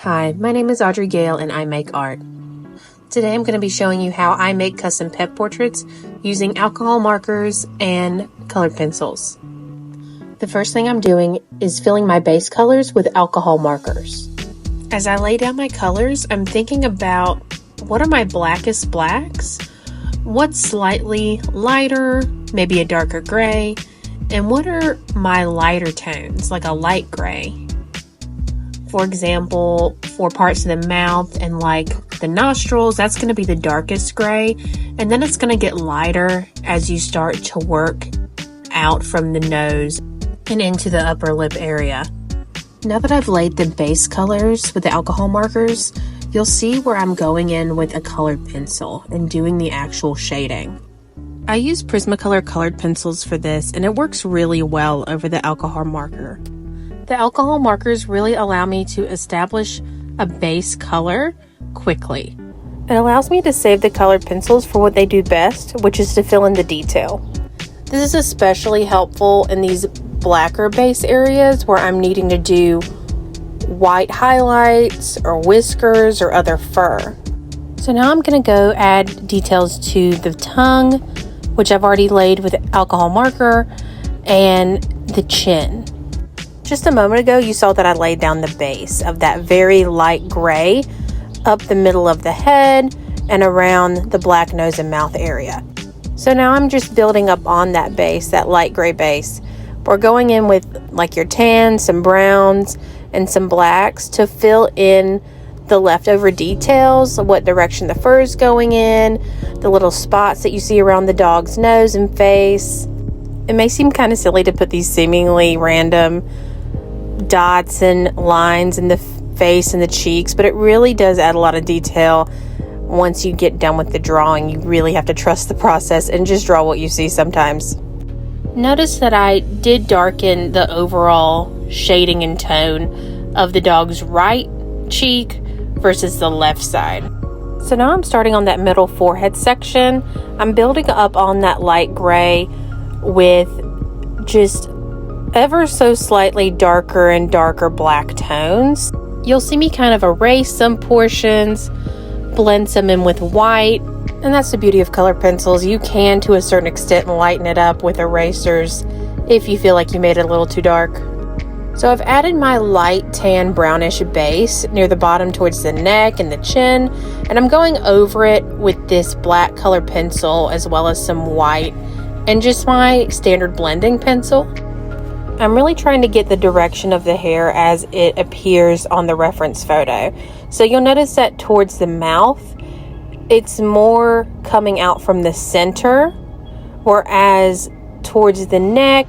Hi, my name is AudreyGale and I make art. Today I'm going to be showing you how I make custom pet portraits using alcohol markers and colored pencils. The first thing I'm doing is filling my base colors with alcohol markers. As I lay down my colors, I'm thinking about what are my blackest blacks, what's slightly lighter, maybe a darker gray, and what are my lighter tones, like a light gray. For example, for parts of the mouth and like the nostrils, that's going to be the darkest gray, and then it's going to get lighter as you start to work out from the nose and into the upper lip area. Now that I've laid the base colors with the alcohol markers, you'll see where I'm going in with a colored pencil and doing the actual shading. I use Prismacolor colored pencils for this, and it works really well over the alcohol marker. The alcohol markers really allow me to establish a base color quickly. It allows me to save the colored pencils for what they do best, which is to fill in the detail. This is especially helpful in these blacker base areas where I'm needing to do white highlights or whiskers or other fur. So now I'm going to go add details to the tongue, which I've already laid with alcohol marker, and the chin. Just a moment ago, you saw that I laid down the base of that very light gray up the middle of the head and around the black nose and mouth area. So now I'm just building up on that base, that light gray base. We're going in with like your tans, some browns, and some blacks to fill in the leftover details, what direction the fur is going in, the little spots that you see around the dog's nose and face. It may seem kind of silly to put these seemingly random dots and lines in the face and the cheeks, but it really does add a lot of detail. Once you get done with the drawing, you really have to trust the process and just draw what you see sometimes. Notice that I did darken the overall shading and tone of the dog's right cheek versus the left side. So now I'm starting on that middle forehead section. I'm building up on that light gray with just ever so slightly darker and darker black tones. You'll see me kind of erase some portions, blend some in with white, and that's the beauty of colored pencils. You can, to a certain extent, lighten it up with erasers if you feel like you made it a little too dark. So I've added my light tan brownish base near the bottom towards the neck and the chin, and I'm going over it with this black colored pencil as well as some white and just my standard blending pencil. I'm really trying to get the direction of the hair as it appears on the reference photo. So you'll notice that towards the mouth, it's more coming out from the center, whereas towards the neck,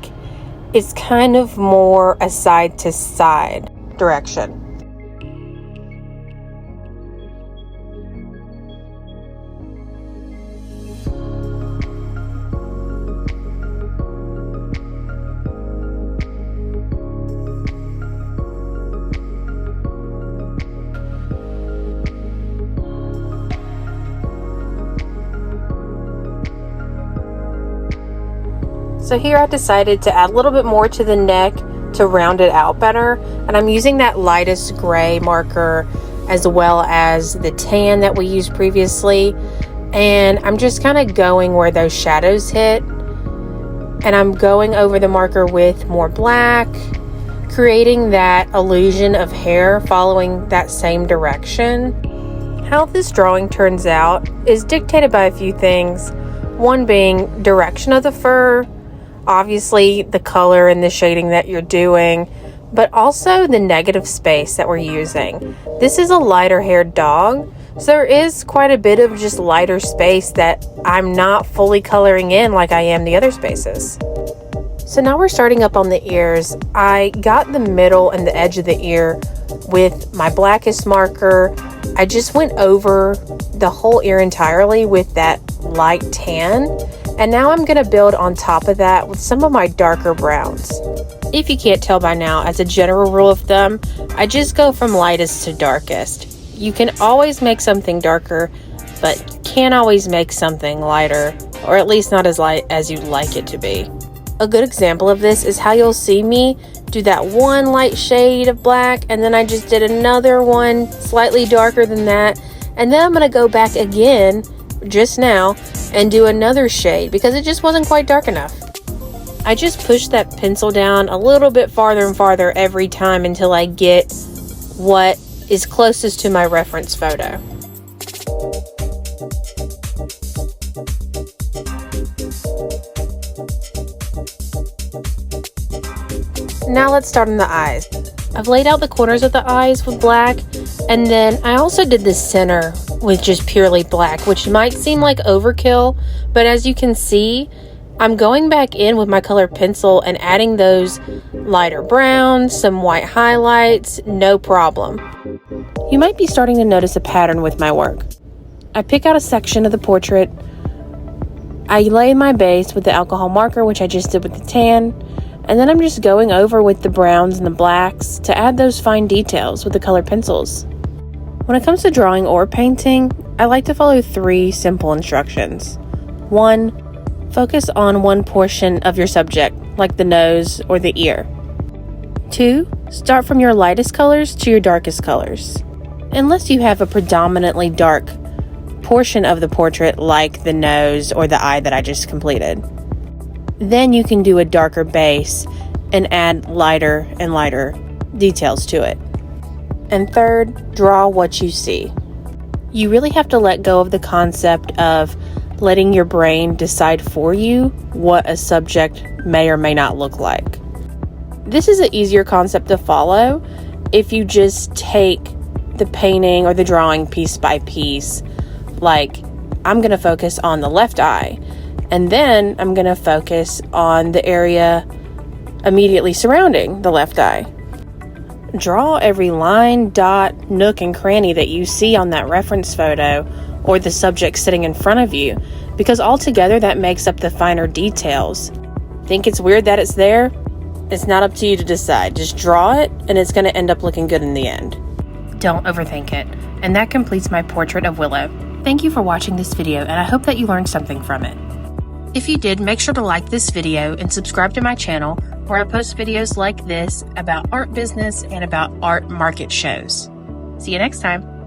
it's kind of more a side to side direction. So here I decided to add a little bit more to the neck to round it out better, and I'm using that lightest gray marker as well as the tan that we used previously, and I'm just kind of going where those shadows hit, and I'm going over the marker with more black, creating that illusion of hair following that same direction. How this drawing turns out is dictated by a few things, one being direction of the fur, obviously the color and the shading that you're doing, but also the negative space that we're using. This is a lighter haired dog, so there is quite a bit of just lighter space that I'm not fully coloring in like I am the other spaces. So now we're starting up on the ears. I got the middle and the edge of the ear with my blackest marker. I just went over the whole ear entirely with that light tan. And now I'm going to build on top of that with some of my darker browns. If you can't tell by now, as a general rule of thumb, I just go from lightest to darkest. You can always make something darker, but you can't always make something lighter, or at least not as light as you'd like it to be. A good example of this is how you'll see me do that one light shade of black, and then I just did another one slightly darker than that, and then I'm going to go back again just now and do another shade because it just wasn't quite dark enough. I just push that pencil down a little bit farther and farther every time until I get what is closest to my reference photo. Now let's start on the eyes. I've laid out the corners of the eyes with black, and then I also did the center with just purely black, which might seem like overkill, but as you can see, I'm going back in with my colored pencil and adding those lighter browns, some white highlights, no problem. You might be starting to notice a pattern with my work. I pick out a section of the portrait, I lay my base with the alcohol marker, which I just did with the tan, and then I'm just going over with the browns and the blacks to add those fine details with the colored pencils. When it comes to drawing or painting, I like to follow 3 simple instructions. 1, focus on one portion of your subject, like the nose or the ear. 2, start from your lightest colors to your darkest colors. Unless you have a predominantly dark portion of the portrait, like the nose or the eye that I just completed. Then you can do a darker base and add lighter and lighter details to it. And 3rd, draw what you see. You really have to let go of the concept of letting your brain decide for you what a subject may or may not look like. This is an easier concept to follow if you just take the painting or the drawing piece by piece. Like, I'm going to focus on the left eye, and then I'm going to focus on the area immediately surrounding the left eye. Draw every line, dot, nook, and cranny that you see on that reference photo or the subject sitting in front of you, because altogether that makes up the finer details. Think it's weird that it's there? It's not up to you to decide. Just draw it, and it's going to end up looking good in the end. Don't overthink it. And that completes my portrait of Willow. Thank you for watching this video, and I hope that you learned something from it. If you did, make sure to like this video and subscribe to my channel, where I post videos like this about art business and about art market shows. See you next time.